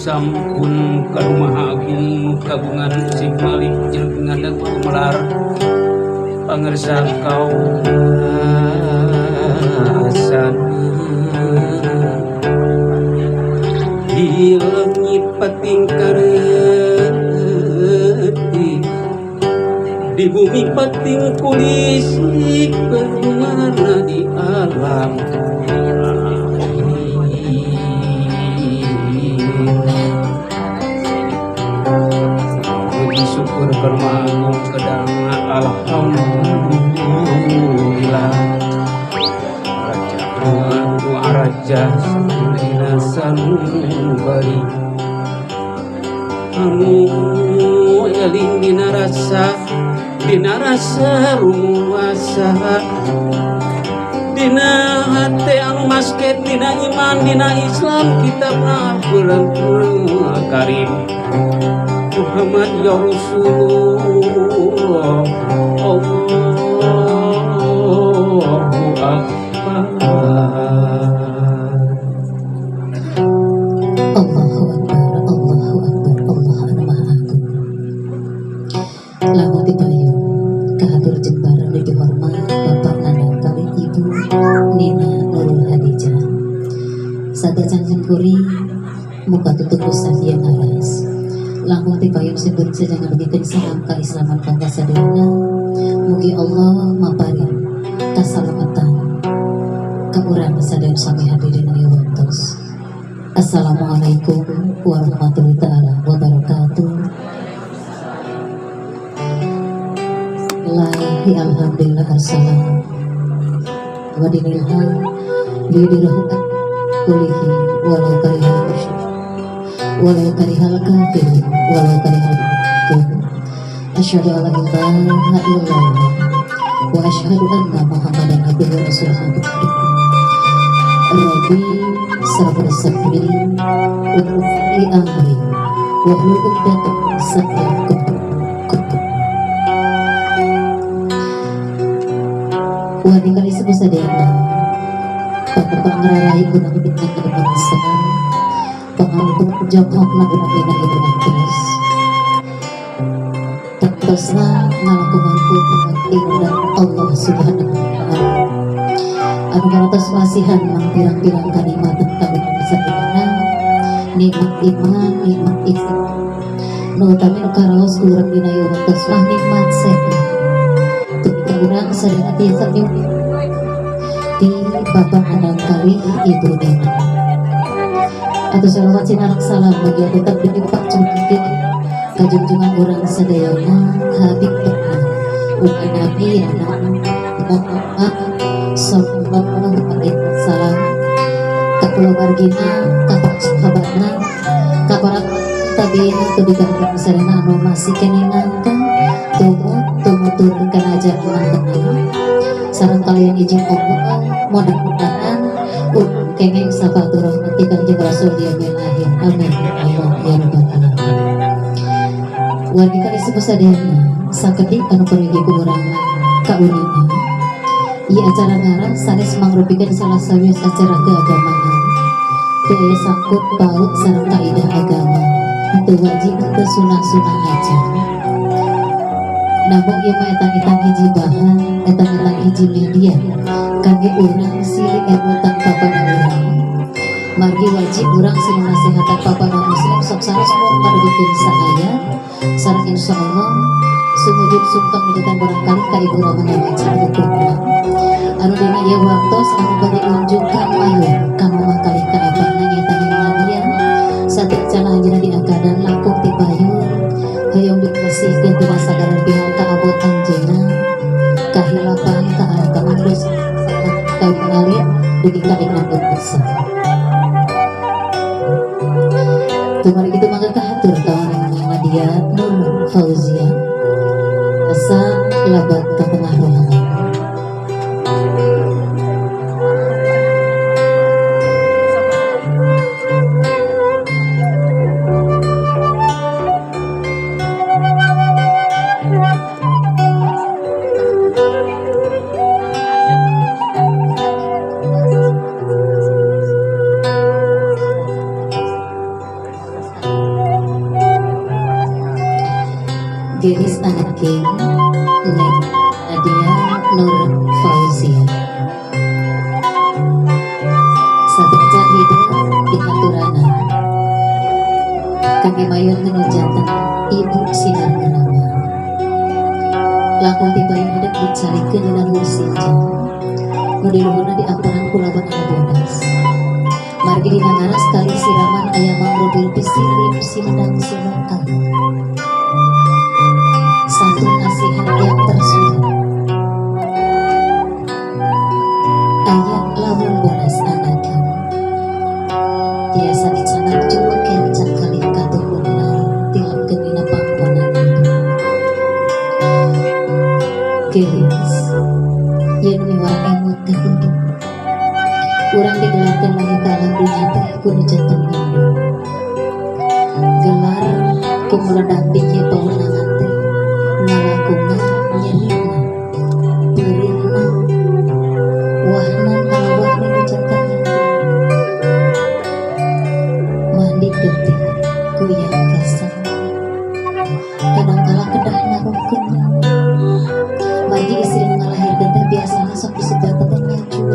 sampun karumaha agung kagungan si Malik jeung ngandeg melar pangersa kawasan di langit pating kareti di bumi pating kulisik bermana di alam puji syukur bermangun kedanga alhamdulillah doa raja dina sanubari anu eling dina rasa rumuasa dina hati anu masket dina iman dina Islam kitabna bulan karim Muhammad ya Rasulullah Allahu Akbar Allahu Akbar, Allahu Akbar, Allah anu maha agung. Lamun dipayu kahatur jembar anu dihormat Bapak Nana kali Ibu Nina Nurul Hadijah. Sadejan jengkuri muka tutup usaha yang aras. Lamun dipayu sebut sedang berikan salam keislaman kangga saderna. Mugi Allah maparing kasalamatan kaurang sadaya sami hadirin anu wektos. Assalamualaikum warahmatullahi taala wabarakatuh. Lahi alhamdulillah assalam wa dinilha bidirahka kulihi walau karihal musyrik walau karihal kafir walau karihal kafir asyhadu an la ilaha illallah wa asyhadu anna muhammadan abduhu wa rasuluhu. Rabbi sabar sabri li amri wa hlul 'uqdatam min lisani wani kali sebusadena pangrarahi guna bintang ke depan sana pangampun jawab laguna bina ibu terus terusna ngalakukan pun dan Allah subhanahu wa ta'ala anu karatos masihan mang pirang-pirang kanikmatan kami saderna nikmat iman nikmat Islam nu utami nu karaos urang dina ieu waktos mah nikmat sehat teu urang sadaya tiasa di Bapak Anang kali Ibu Nina atau salawat sinarak salam bagi tetap dilipat cungkit kajunjungan urang sadayana Habib Tuhan ugi Nabi anak Muhammad sallallahu alaihi wasallam ka keluargina ka sahabatna ka para tabiin teu digambar sadana anu masih keneh nangka tumut kana ajaran tengah sareng kalian izin Allah mudah-mudahan kenging sahabat rahmat Kanjeng Rasul di akhir akhir amin Allah ya rabbal alamin. Wargi kali sepusadana sakedik anu perigi kurang kaunina ieu acara ngarang sanes mangrupikeun salah sawius acara keagamaan teu aya sangkut paut sareng kaidah agama teu wajib teu sunah-sunah aja namun ieu mah etang-etang hiji bahan etang-etang hiji media kangge urang silih emutan papana urang margi wajib urang silih nasehatan papana muslim sok sanes mun ngadegikeun saaya sareng insyaallah sumujud sungkem miditan barangkali ka ibu ramana wajib hukumna anu dina ieu waktos anu bade unjuk ka ayu ka mamah kali ka abahna nyaeta Nadia satek cenah anjeunna diangkadan langkung ti payun hayang dikasihkeun ti masagaran pihak ka abot anjeunna kahilapan ka arakaman dos kawin alit dugi ka inang besar tumari kitu mangga kahatur tawaran Nadia Nur Fauzia asa labat ka tengah ruangan. Gelis anak King Neng Nadia Nur Fauzia Sabejan hidup di Katurana kami mayon ngenujatan ibu sinar ngerama lakon tibayun hidup dicari ke nilaluhur sinja nu di luhurna di amparan kulawan anu bodas margi dina ngaras kali siraman ayam mangrobil pisirip simedang simongkang satu nasihat yang tersurat ayat lamun bodas anaknya tiasa dicanak jua kencang kali katuhurna tilam genina pangkonan itu gelis yen miwara emut kehidup urang digelarkan lagi ke alam dunia teh kudu jantung hindu gelar kumeledak biji pawenangan teh ngalakungan nyerina perihna wahna ngalawah nih jantung hindu mandi getih kuyang kesang kadangkala kedah narungkeun margi istri ngalahirkeun teh biasana sok disebut teh nyacul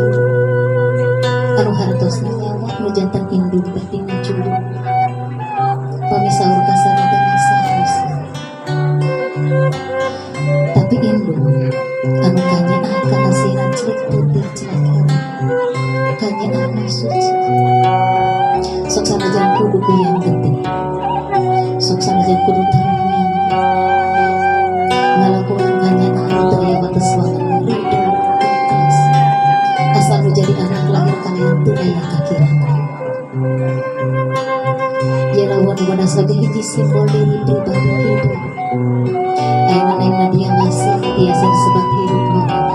anu hartosna nyawa nu jantan indung teh dina julu pami saur kasana teh saharusna tapi indung anu kanyeah kahasiran celik putih celik heran kanyeah anu suci sok sanajan kudu kuyang getih sok sanajan kudu taruh yang ngalakuan kanyeah anu teu aya batas wangun ridho ikhlas asal nu jadi anak lahir kalian teu aya kakirangan jalawan wadah lagi hiji simbol diri pribadi hidup ayeuna Neng Nadia masih tiasa disebut hirup norena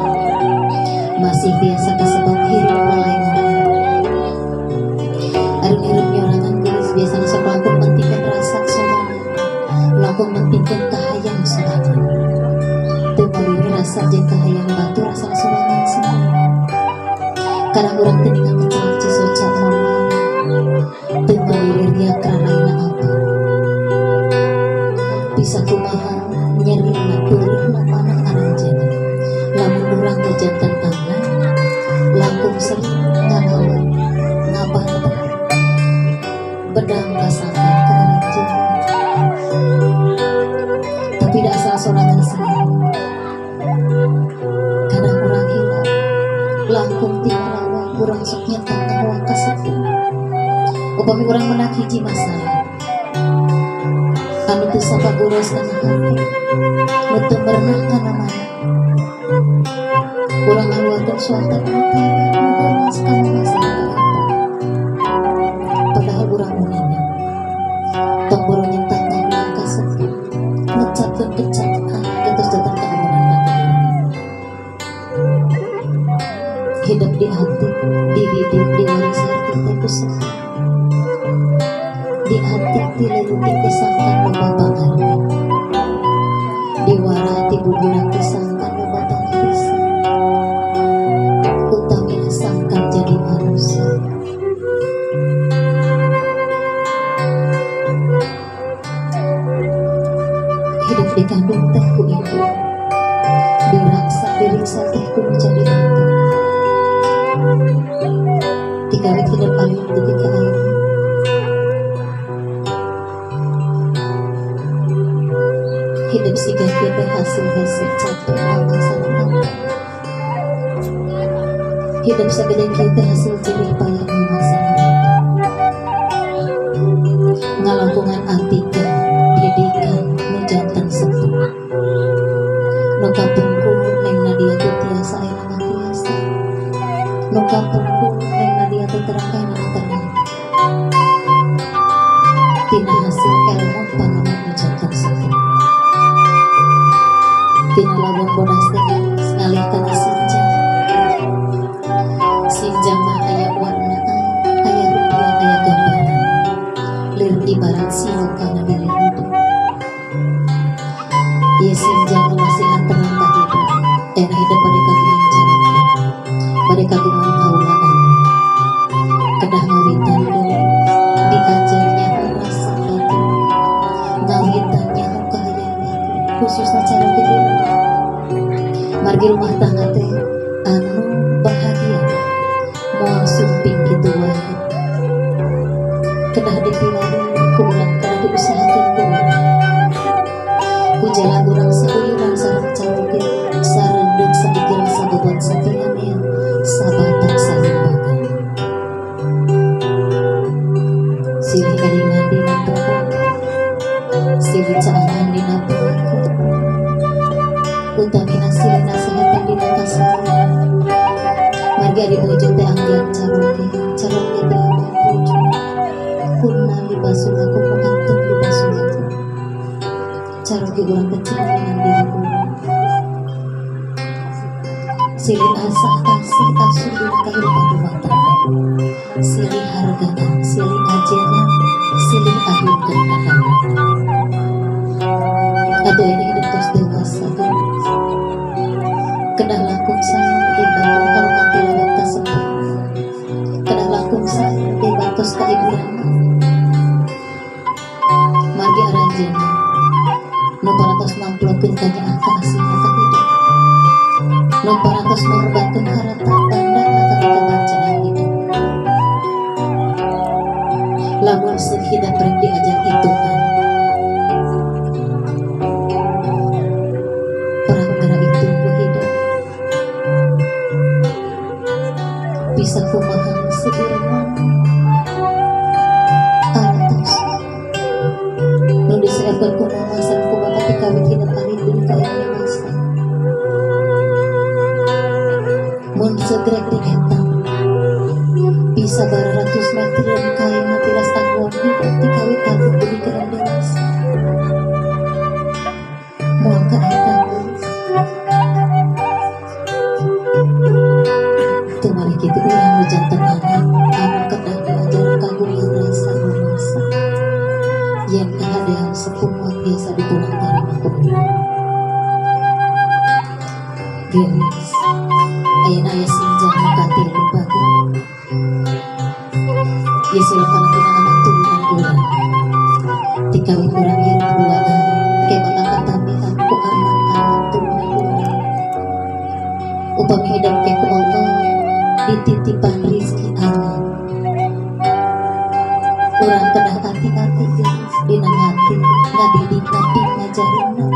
masih tiasa disebut hirup lalai-lalai areun hirup nyorangan geus biasana sok langkung mentingkeun rasa sorangan langkung mentingkeun kahayang sorangan teu maliri rasa jeung kahayang batu rasa sorangan semua kadang urang teu ningal kecelak cisoca mama teu maliri ria karana apa bisa kumaha nyerina peurihna maneh aranjeuna lamun urang teh jantan anak langkung sering ngalawan ngabantah bedang pasangan ka aranjeuna tapi da asal sorangan sendiri kadang urang hilang langkung tinggal urang sok nyetak kahwa kasepuh upami urang menang hiji masalah anu teu sapaguros kana hati nu teu pernah kana mana urang ngaluarkeun suatan mata nu garas kana masalah padahal urang munina tong boro nyetak kahwa kasepuh ngecatkeun kecataan geus datang ka amunan batur hidup di hati dididik di waris hati teh kusah di hati dileutik disangkan loba pangarti di warati buburan disangkan loba tangga bisa utamina sangkan jadi manusia hidup dikandung teh ku ibu diriksa teh ku menjadi mati dikawit hidup alih ketika air hidup siga kita hasil capek mama sareng hidup sagede kita hasil jerih payah mama sareng ngalangkungan artika didikan nu jantan sepuh nu kapungkur Neng Nadia teu tiasa ayeuna tiasa nu kapungkur Neng Nadia teu terang ayeuna terang tina hasil ilmu panaman nu jantan sepuh tina lawan bodas teh ngalih kana sinjang mah aya warnaan aya rupiah aya gambaran lir ibarat siu kana diri hidup ieu sinjang nu masih antenan ka hidup era hidup bade kagungan carana bade kagungan paulaan kedah ngawitan deui diajarnya rasa batin ngawitannya kahayang batin ku Margi rumah tangga teh anu bahagia moal sumping kitu wae kedah dipilari ku urang kedah diusahakeun ku urang ku jalan urang sauyuran sareng caluge sarendeng saikir sabobot sapianean sabatak salimbagan silih karingan dina toko silih caangan dina pelaku utamina silih nasihatan dina kasih margi ari bojo teh anggian caroge teh anggian bojo punna libasul aku pengantin libasul aku caroge urang kecil dengan diri urang silih asah asih asuh dina kahirupan rumah tangga silih hargaan silih ajenan silih ahlikan kakana atuh ini hidup tos dewasa geus kedah langkung sayang di bawah hormat tilawat kasebut kedah langkung sayang di batos kaiburan margi aranjena nu parantos nampulkeun kanyaan kaasihna ka hidup nu parantos ngorbankeun harata bandana ka kabacaan hidup lamun sehidup rek diajak hitungan perang gara itu ku hidup bisa kumaha seirna aratos nu diseerkeun ku mama sareng ku bapak ti kawit hidup ari deui ka ieu masa mun segrek di eta bisa bararatus meteran kain matilas angguan hidup ti kawit kawit deui ka ieu dewasa moal ka eta teu mari kitu urang nu janten anak anu kedah diajaran kagungan rasa masa yen kahadean sepuh biasa ditulang tarima ku urang geus ayeuna aya sinjang nu katilu bageun ieu silokana tina anak turunan urang ti kawin urang hirup duaan ke batang katamihan ku anak-anak turunan urang upami hidup ke ku Allah dititipan rizki Allah urang kedah hati-hati geus dina ngati ngadidik ngabdi ngajarina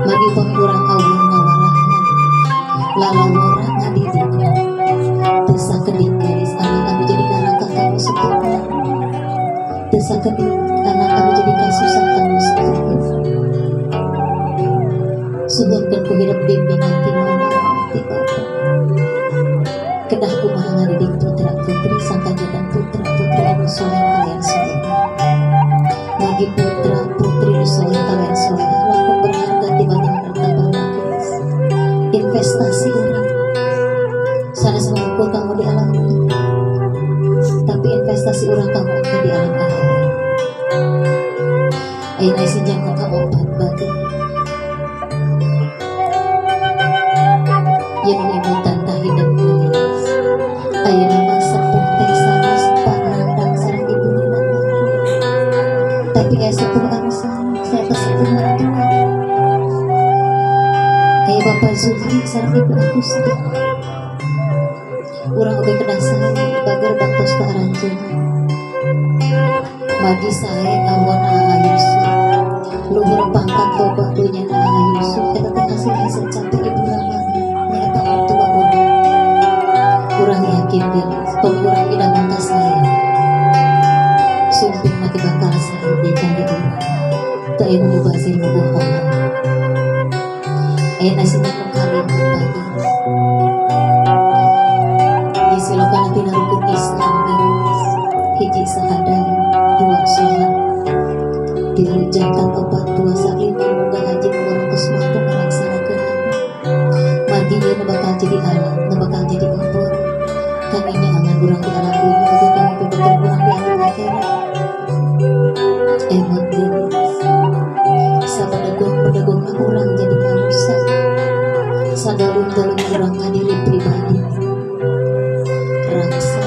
margi upami urang awun ngawarahna lalawara ngadidikna teu sakedik garis anak anu jadi nalangkah kamu sepurna teu sakedik anak anu jadi kasusah kamu sepurna suhunkeun ku hidup bimbingan ti mama ti bapa kedah kumaha ngadidik putra putri sangkanya dan putra putri anu soleh kalian soleh bagi putra putri anu soleh kalian soleh langkung berharga dibanding harta benda geus investasi urang sanes mampu kamu di alam dunia tapi investasi urang kamu di alam akhirat ayeuna sinjang ka opat bageun yen imutan tah hidup geulis ayeuna mah sepuh teh sanes panandang sareng ibu nina tapi aya sepuh anu sanes saya teh sepuh mertua aya Bapak Zuhri sareng Ibu Agusti urang oge kedah sae bager bantos ka aranjeunna margi sae awona Ayusu luhur pangkat loba dunyana Ayusu eta teh hasil capek ibu ramana nyaeta mertua urang yakin geus pamurang idaman ka sae sumping mati bakal sae di kali urang teu aya nu basir nu bohong ayeuna sinjang nu kalimat bageun silokana tina rukun Islam geus hiji sahadat dua sholat tilu zakat opat puasa lima muga haji nu barengkos mampu ngalaksanakeun margi ieu nu bakal jadi alat nu bakal jadi obor kami nyaangan urang di alam dunia oge kami pipikeun urang di alam akhirat emot geus sabadagong-badagongna urang jadi manusia sadalum-dalum urang ka diri pribadi raksa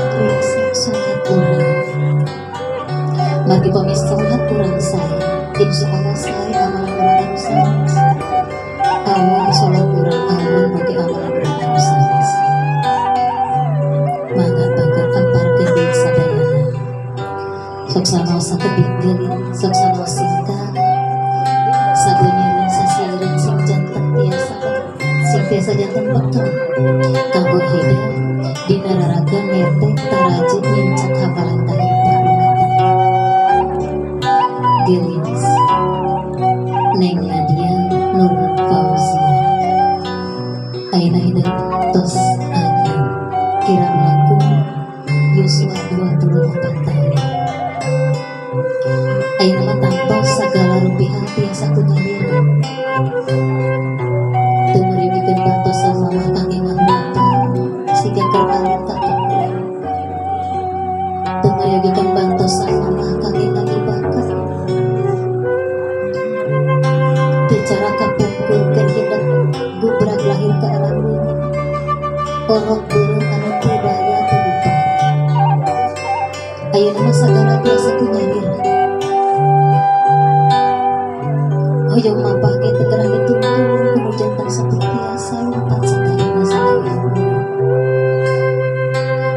sholat urang margi pamis sholat urang sae insya Allah sae amalan urang anu sanes awal sholat urang Soksana sakit geuning, soksana singkat. Sabeuneureun sasieun sing janten tiasa janten bekal. Kanggo hidup dina raraga netek taraje nyincak hafalan tahir parinatan. Gelis Neng Nadia Nur Fauzia. Aina hidup tos agi kira melangkung Yusua 24 tahun. Aina mah tanpa segala rupiah tiasa kunyaliran. Teu meureugeun bantosan mamah kangge ngahulutan siga keralin kakek. Teu meureugeun bantosan mamah kangge ngagibakan. Teu cara kapungkurkeun hidup gubrag lahir ke alam dunia. Orok burung anu teu daya teu upaya. Ayeuna mah sagala tiasa kunyaliran. Hoyong mapah ge teu kerah dituntun kudu janten saperti asa lompat sakayana sakayana.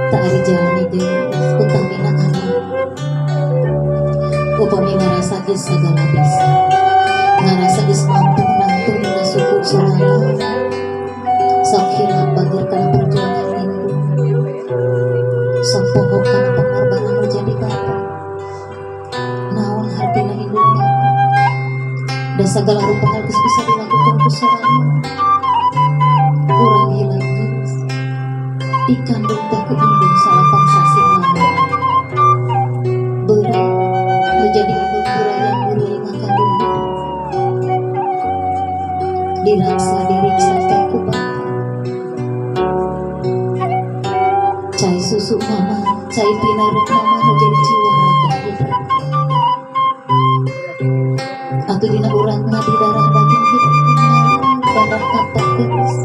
Tak ari jalmi geus utamina anak. Upami ngarasa geus sagala bisa. Ngarasa geus mampu nangtung dina suku surana. Sok hilap bager kana perjuangan induk. Sok pokok kana pengorbanan menjadi bapak. Naon hartina induk bapak. Dan segala rupa hal bisa dilakukan kusorangan. Urang hilang geus dikandung teh ku indung salapang sasi lama. Beurang menjadi indung burayang buruling ngakandung hidup. Diraksa diriksa teh ku bapak. Cai susu mama, cai pinarut mama menjadi jiwa raga hidup. Atuh dina urangna di darah daging hidup kenal darah kapok geus bagus.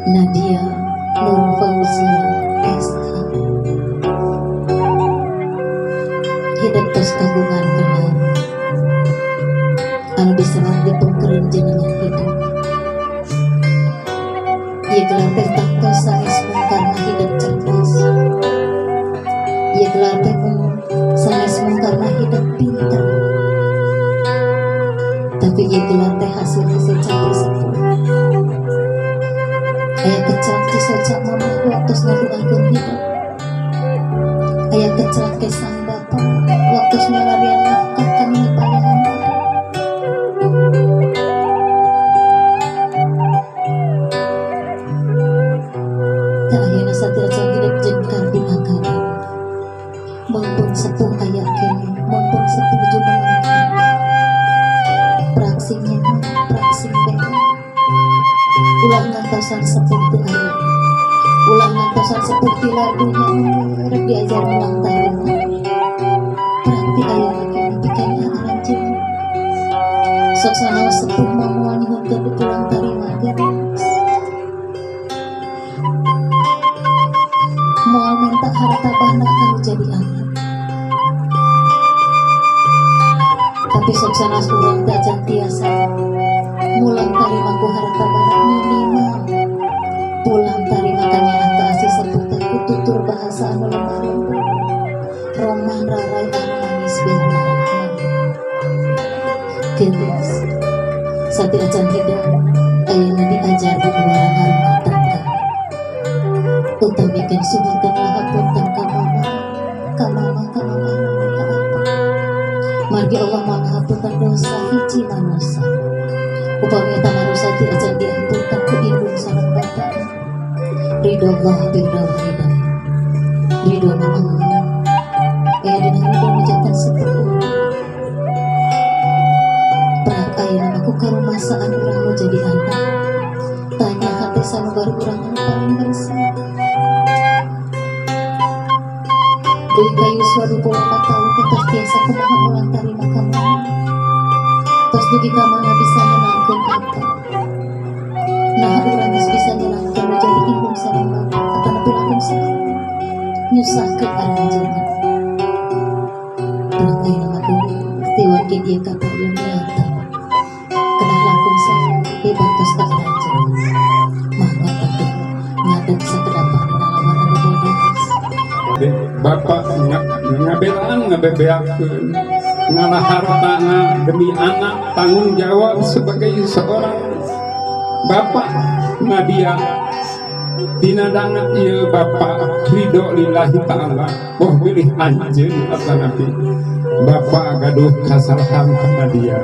Nadia Nur Fauzia SH. Hidup tos kagungan kenal anu diserang di pengkereun jenengan hidup. Ieu gelar teh taktos sanes karena hidup cerdas. Ia gelar teh sanes karena hidup pintar. Tapi ia gelar teh hasil capek sepuh. Aya kecak ti socak mama waktos ngadungakeun hidup. Aya kecak ke sang bapa waktos nyalarian nafkah kana payahan. Tak ayeuna sateuacan hidup jengkar di akali. Mumpung sepuh ayak kene, mumpung sepuh jumengan kene. Praksing nyeman, praksing bela. Ulah ngantosan sepuh teu aya. Ulah ngantosan sepuh ti ladunya rek diajar ulang tarima. Berarti aya kene pikanya aranjeun. Sok sanaos sepuh mah moal nyuhunkeun ulang tarima geus. Moal minta harta bana kanu jadi anak. Tapi sok sanes urang teh acan tiasa mulang tarima ku harta bana minimal. Pulang tarima kanyahan ka asih sepuh teh ku tutur bahasa anu lemah lembut. Roman rarai anu manis biar marah. Geus sateuacan hidup ayeuna diajar di luar rumah tangga. Utamikeun suhunkeun hapunten ka mama, ka mama, ka mama, ka apa. Margi Allah manghapunten dosa hiji manusia. Upami eta manusia teu acan diampunten ku indung sareng bapa. Ridho Allah birdal hidayah. Ridho Allah. Dina ridho janten sepuh. Prak ayeuna aku karumasaan urang nu jadi anak. Tanya hati sanubar urang anu paling bersih. Deui kayu suatu pola tahu kita tiasa kumaha ulang tarima kamu. Tos dugi ka mana bisa nyenangkeun eta. Nah urang geus bisa nyenangkeun menjadi indung sareng bapa atana pilantung sareng. Nyusahkeun aranjeunna. Prak ayeuna mah tiwa ke dieu ka payun nyata. Kenah langkung saya bebas tos ka aranjeunna. Mah ngata teh ngadeg sakedapan Bapak ngabelaan ngabebeakeun ngalah hartana demi anak, tanggung jawab sebagai seorang bapak nadia dina dangat ieu bapak ridho lillahi ta'ala wah pilih anjeun atau nabi bapak gaduh kasalahan ke Nadia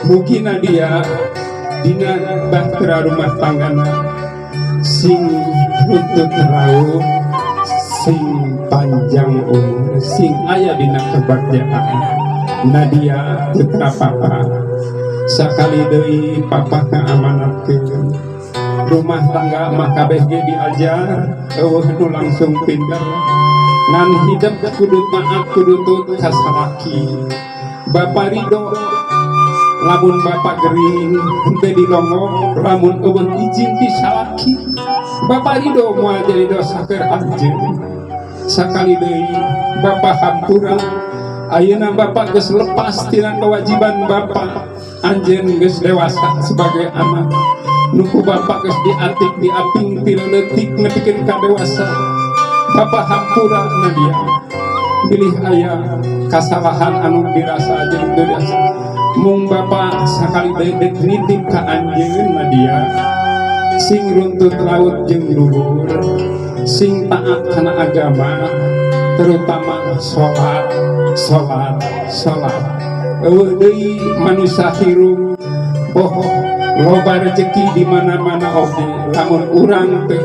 mugi Nadia dina bahtera rumah tanggana sing runtut rauh sing panjang umur sing aya dina kebahagiaan Nadia putra papa sakali deui papa ngaamanatkeun rumah tangga mah kabeh ge diajar eueuh nu langsung pinter ngan hidup kudu taat kudu tut kasalaki Bapak ridho lamun bapak gering henteu dilongok lamun eueuh izin ti salaki Bapak ridho moal jadi dosa keur anjeun sakali deui bapak hampura ayeuna bapak geus lepas tina kewajiban bapak anjeun geus dewasa sebagai anak nuku bapak geus diatik diaping tina leutik nepikeun ka dewasa bapak hampura Nadia bilih aya kasalahan anu dirasa jeung teu dirasa mung bapak sakali deui nitip ka anjeun Nadia sing runtut laut jeung luhur sing taat kana agama terutama salat eueuh deui manusia hirup bohong loba rezeki di mana-mana oge lamun urang teu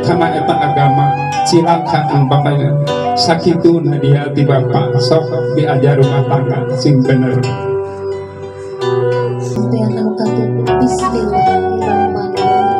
kana eta agama cilakaan bapakna sakitu Nadia ti bapak sok diajar rumah tangga sing bener sampai anu katutup bismillahirrahmanirrahim.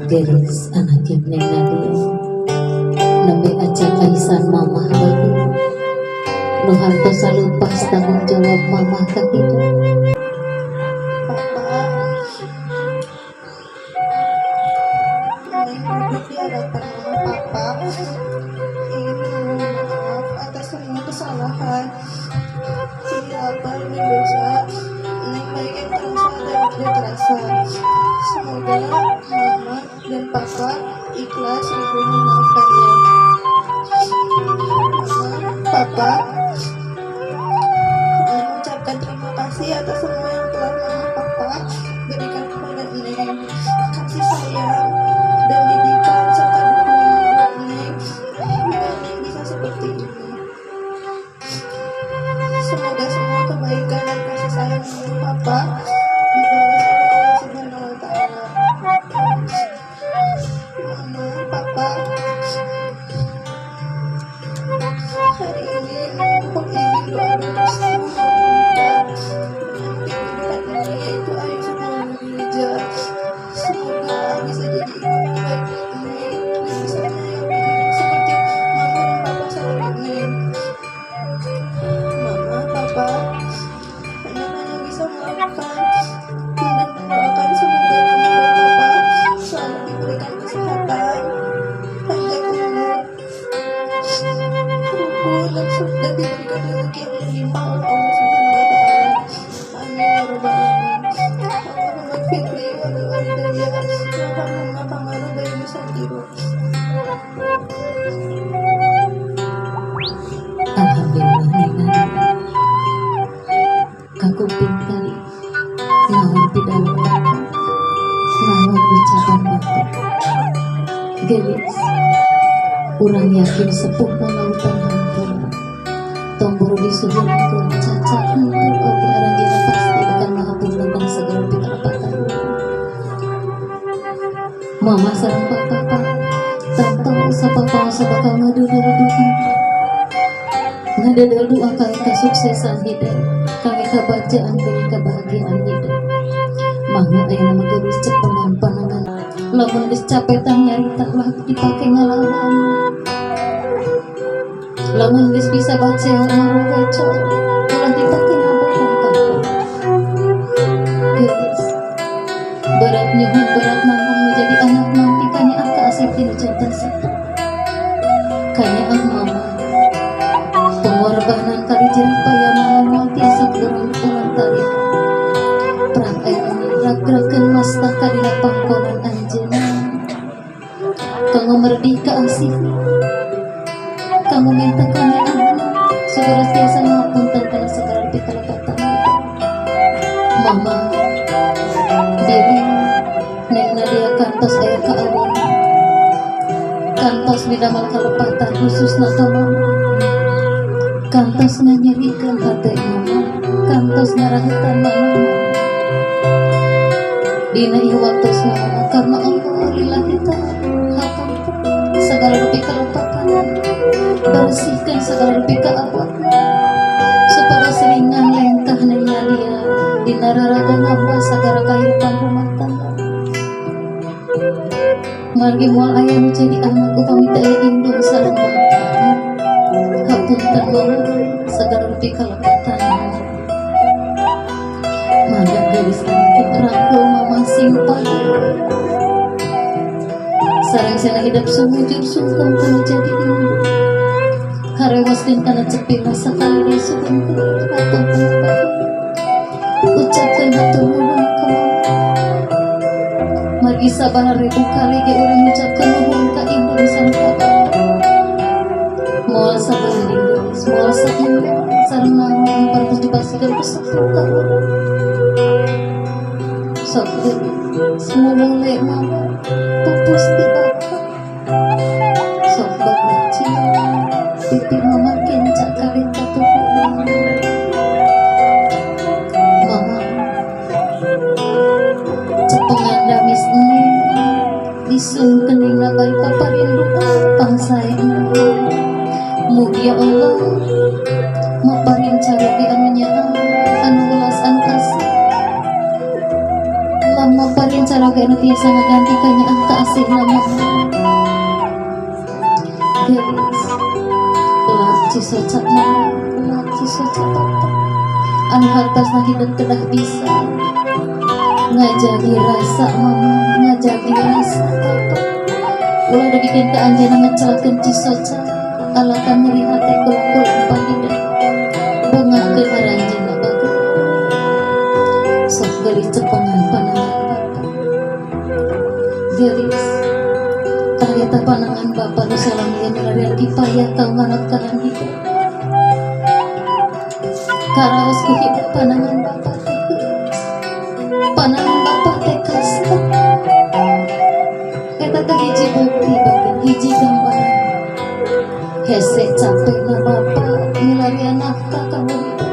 Geris anak Neng Nadia nabi acak arisan mamah bagi nu hartosa lupas tanggung jawab mamah ka hidup Neng duduk di hadapan mama papa ingin memohon maaf atas semua kesalahan silapar dan dosa Neng baik yang terasa dan tidak terasa semoga mama dan papa ikhlas ridho memaafkannya mama papa Neng mengucapkan terima kasih atas semua yang telah mama papa berikan kepada Neng kasih sayang dan didikan serta dukungan buat Neng hingga Neng bisa seperti ini. Semoga semua kebaikan dan kasih sayang Ibu Papa dibalas oleh Allah Subhanahu wa Ta'ala. Mama, Papa, hari ini mohon izin doa dulu semoga dengan ini yaitu ayu sebelum gereja. Semoga bisa jadi ibu yang baik ini dan bisa menyayangi Neng seperti mama dan papa sayang Neng. Mama, papa, hanya bisa melakukan dan mendoakan semoga mama dan papa selalu diberikan kesehatan, panjang umur, rukun dan diberikan rezeki yang melimpah oleh Allah Subhanahu wa Ta'ala. Amin ya rabbal alamin. Allahumma firli wa li walidayya warhamhuma kama rabbayani shaghira. alhamdulillah Neng Nadia kaku pintar lawan pidana bapak lawan ucapan bapak gelis urang yakin sepuh lautan hampura tomboro disuhunkeun cacat hampur oge aranjeunna pasti akan mahapun tentang segala pitapatan mama sareng papa tanpa sapapa sabakal ngadududukan ngadadal doa kami kesuksesan hidup kami kebahagiaan beri kebahagiaan hidup mangga ayeuna mah geus cepengan panangan lamun geus capetan nyarita ulah dipake ngalawan, lamun geus bisa baca ngaruh weco ulah dipake ngabohong. Geus berat nyuhun berat nanggung menjadi anak nanti kanya aka asih tinu jantan satu kanya mama pengorbanan kali jerih payah mama tiasa gerang ulang tali perang air rak-rakan masta kadina pangkonan anjeuna kanggo merdeka asih kanggo minta kanya anak segera tiasa ngapunten kana segala pikalapatan mama diri neng nadia kantos aya kaawon kantos bidamal kalepatan khusus ka mama kantos nganyerikeun hate mama kantos ngarahutan mama dina ieu waktos mama karena Allah lillahi ta'ala hapun segala rupi kalepatan bersihkan segala rupi kaawon supaya seringan lengkah neng nadia dina raraga ngabah sagara kahirupan rumah tangga margi moal aya nu jadi anak upami teu aya indung sareng bapak hapunten mama sagala rupi kalepatan mangga garis angkit rangkul mama simpan sareng sana hidup sumujur sungkem kana jadi indung harewaskeun kana cepina sakali deui sugengkeun hapunten bapak ucapkeun hatur nuhun ka mama margi sabaraha ribu kali ge urang ngucapkeun nuhun ka indung sareng ka bapak moal sabanding geus moal saimbang sareng naon partos dipasikeun ku sakitu ka urang sok geus mulule mama pupus di bapak sok bapak cium pipi mama kencak kali katuhun mama cepengan damis ini disun keningna bari paparindu pangsayang mugi ya Allah maparin caroge anu nyaang anu welas anu asih lama parin caroge anu tiasa ngaganti kanya angka asih lama geus ulah cisoca mama ulah cisoca papa anu hartosna hideung kedah bisa ngajagi rasa mama ngajagi rasa papa ulah dibikeun ka anjeunna ngecelakeun cisoca alatan nyeri hati kulang-kulang pandida bungakeun aranjeunna bagus sok geulis cepengan panangan bapa geulis eta panangan bapa nu salamian milarian dipayah kau nganotkeun hidup karaos ku hidup panangan bapa teh panangan bapa teh kasta eta teh hiji bukti bagian hiji gambaran hese capek na bapa milarian nafkah kanggo hidup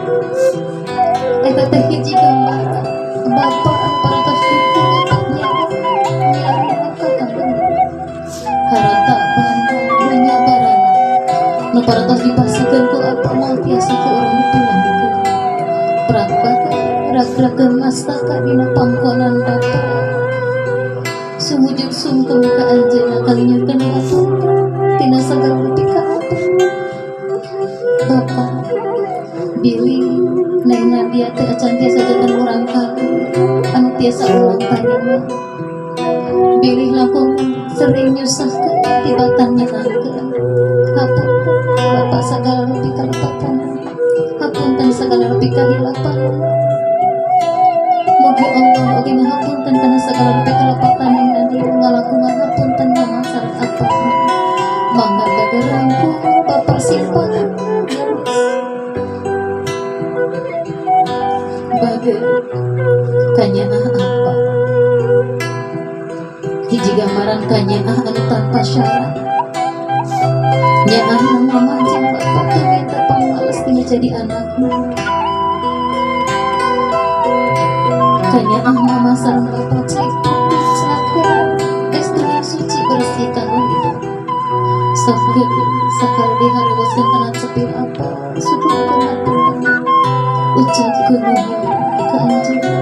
eta teh hiji gambaran bapa anu parantos hidup dapat nyawa milarian nafkah kanggo hidup harata banda menyabarana nu parantos dipasikeun ku apa moal tiasa ku urang dipulangkeun prak bapa rak-rakeun mastaka dina pangkonan bapa sumujud sungkem ka anjeunna kalinyakeun hatur tina sagala rupi ka bapa bilih neng nadia teh acan tiasa jantan urang kali anu tiasa ulang tarima bilih langkung sering nyusahkeun tibatan nyenangkeun hapunten bapa sagala rupi kalepatan hapunten sagala rupi kahilapan mugi Allah oge ngahapunten kana sagala rupi kalepatan neng nadia ngalakungan hapunten mama sareng apa mangga bagerangku bapa simpan bager kanya apa hiji gambaran kanya anu tanpa syarat nyaah mama jeung bapa teu minta pangmales tina jadi anakmu kanya mama sareng bapa cek celaka geus dunia suci bersih kanggo hidup sok geulis sakali dihareuoskeun kana cepil apa sugengkeun hapunten ucapkeun nuhun ka anjeunna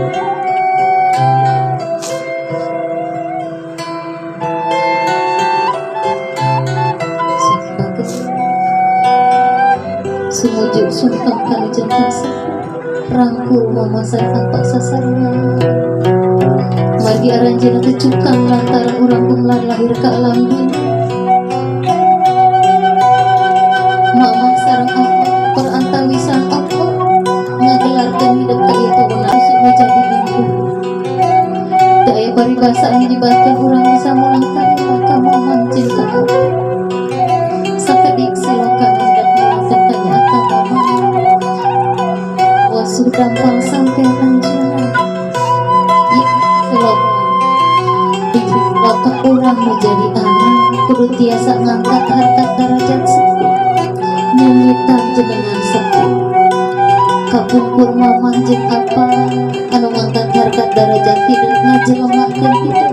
jantan rangkul memasak apa sasarnya margi aranjena kecukang lantaran orang kumlar lahir ke alam dunia mama sarang apa perantawisan apa ngegelarkan hidup ke itu nafsu menjadi mimpi daya paribasa menyebabkan orang bisa melangkah maka memancing ke apa sekedik silokan hendak melangkahkannya atau mama wasu dampang sampai anjuran ya silokan bikin bapak orang menjadi anak kudu tiasa ngangkat harkat derajat sepi nyumitan jenengan sepi kapungkur mamah jeng apa anu ngangkat harkat derajat hidup ngajelemakeun hidup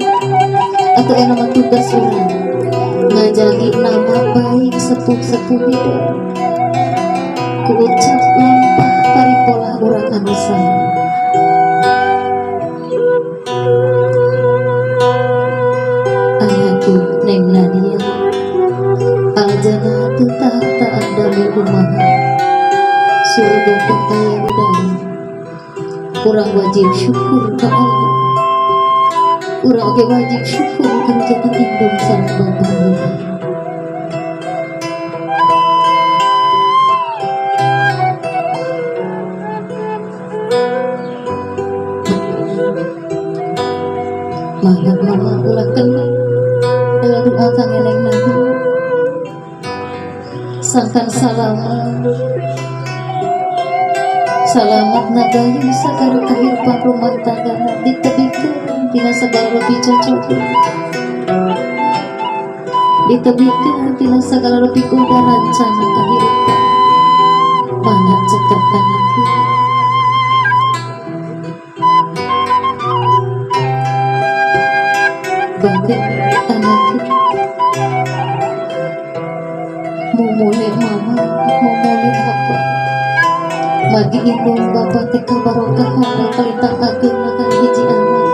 atau nama tugas orang ngajagi nama baik sepuh-sepuh hidup ku ucap lampah paripolah urang anu sayang anakku neng Nadia aljana tu tahta adami umaha surga pekaya bidaya urang wajib syukur ke Allah urang oge wajib syukur kana jantan indung sareng bapak mangga mama ulah kena doa kang eneng nabi sangkan salamat nagayu sagara kehidupan rumah tangga ditebikeun tina sagala lebih cocok ditebikeun tina sagala lebih kuda rancana kehidupan mangga cekap anakku batin anakku mumule mama mumule apa magi indung bapak teka barokah hana kalintang ageng makan hiji anak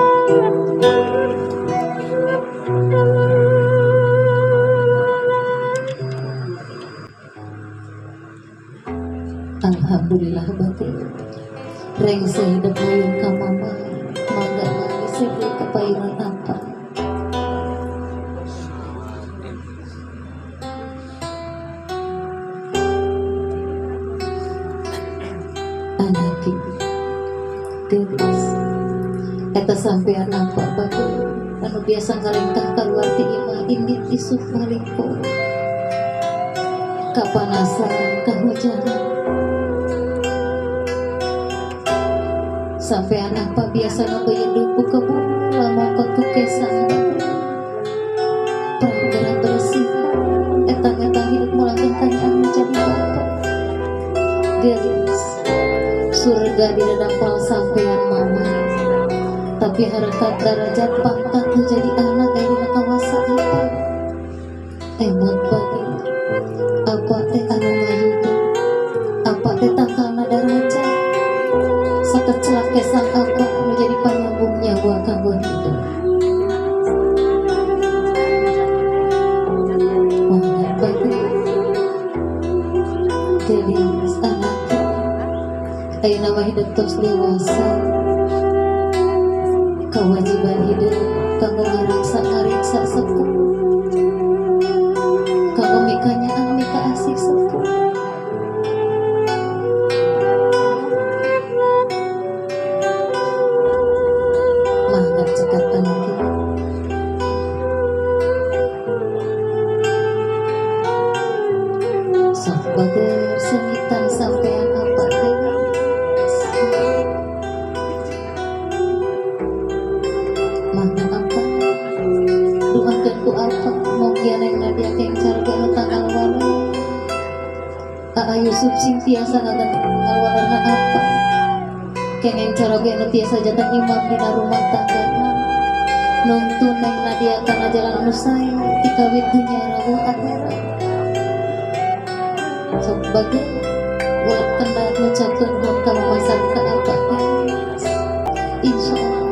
alhamdulillah batin reng sehidup hayung ka mama mangga mami sebel kepayunan apa anakku geus eta sampean nampak batur anu biasa ngalengkah kaluar ti imah indit isuk malimpo kapanasan kahujanan sampean apa biasa ngabayar duku kebun lama kotu kesan perang bersih etang-etang hidup mulangkan tanyaan menjadi bapak geus surga di dampal sampean mama tapi harakat derajat pangkat menjadi anak dari kawasa apa emot bagi apa teh anu ngayukeun apa teh tangkalna derajat sakecelak kesang apa menjadi panyambung nyawa kanggo hidup mangga bagi jadi anak ayo nama hidup tos dewasa kewajiban hidup kanggo ngariksa sepuh kanggo mikanyaan mika asik sepuh mangga cekat anaknya sok bager sengitan sampean apa teh mangga apa doakeun ku apa moga neng Nadia keng carga anu tanggal wala Aa Yusuf sing tiasa ngalwalarna apa kengeng carga anu tiasa jantan imam dina rumah tanggana nuntun neng Nadia kana jalan anu sae ti kawit dunya rawa akhirat sok bager ulah kendal ngucapkeun hum ka mamasan ka apa insyaallah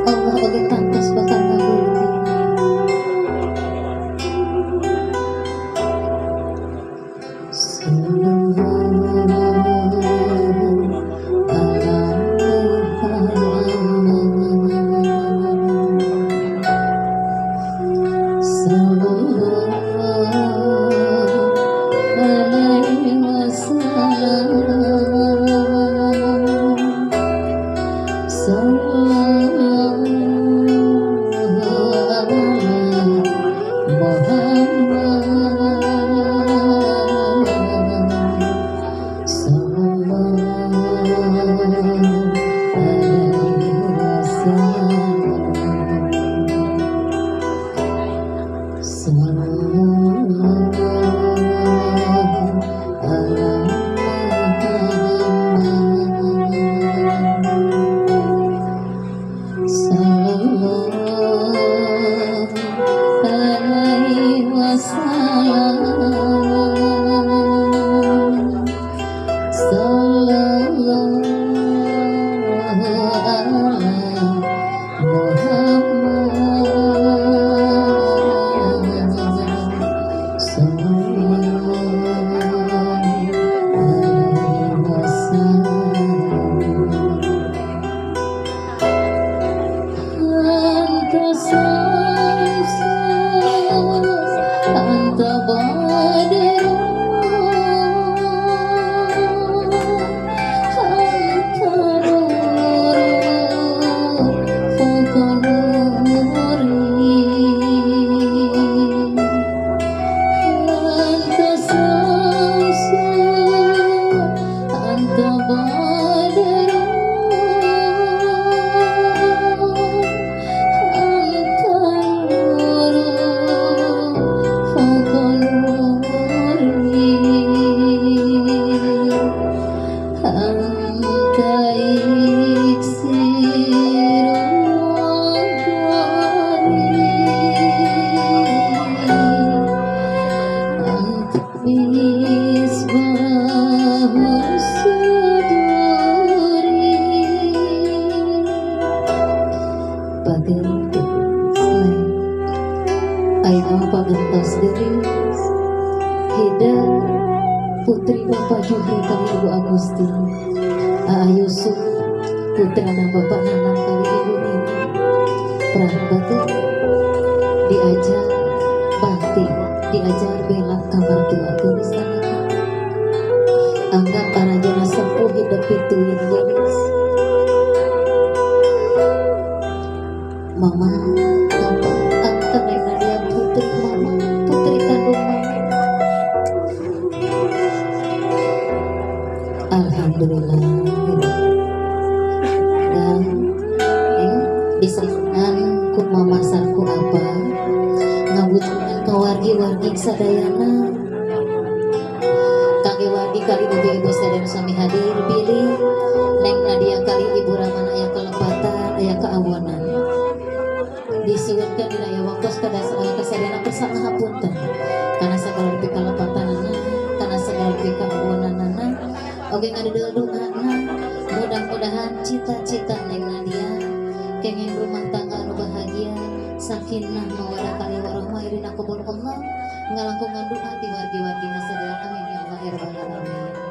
Allah oge tangtos bakal ngabulkeun sallallahu Aina pagentos geus Hida putri Bapak Juhri kali Ibu Agustin, Aa Yusuf putrana Bapak Nanang kali Ibu Nini, Prabatu diajar bakti, diajar belak kamar tua geus anggap arajana sepuh hidup itu yang geus. Mama angkat dia putri mama, putri kandung mama. Alhamdulillah. Dan disenengan ku mama sarku apa ngabutuhan ka wargi-wargi sadayana. Kangge wargi kali ibu-ibu sadayana sami hadir pilih Neng Nadia kali Ibu Ramana aya kelepatan aya keawanan. Disuwunkeun dina aya waktos kasadayana pesak ngahapunten kana sagala pikalepatan kana sagala pikawananana oge ngadeudeuh doana mudah-mudahan cita-cita Neng Nadia kenging rumah tangga anu bahagia sakinah mawaddah kali warahmah irina kubur Allah ngalangkungan doa ti wargi-wargina sadaya amin ya Allah ya rabbal alamin.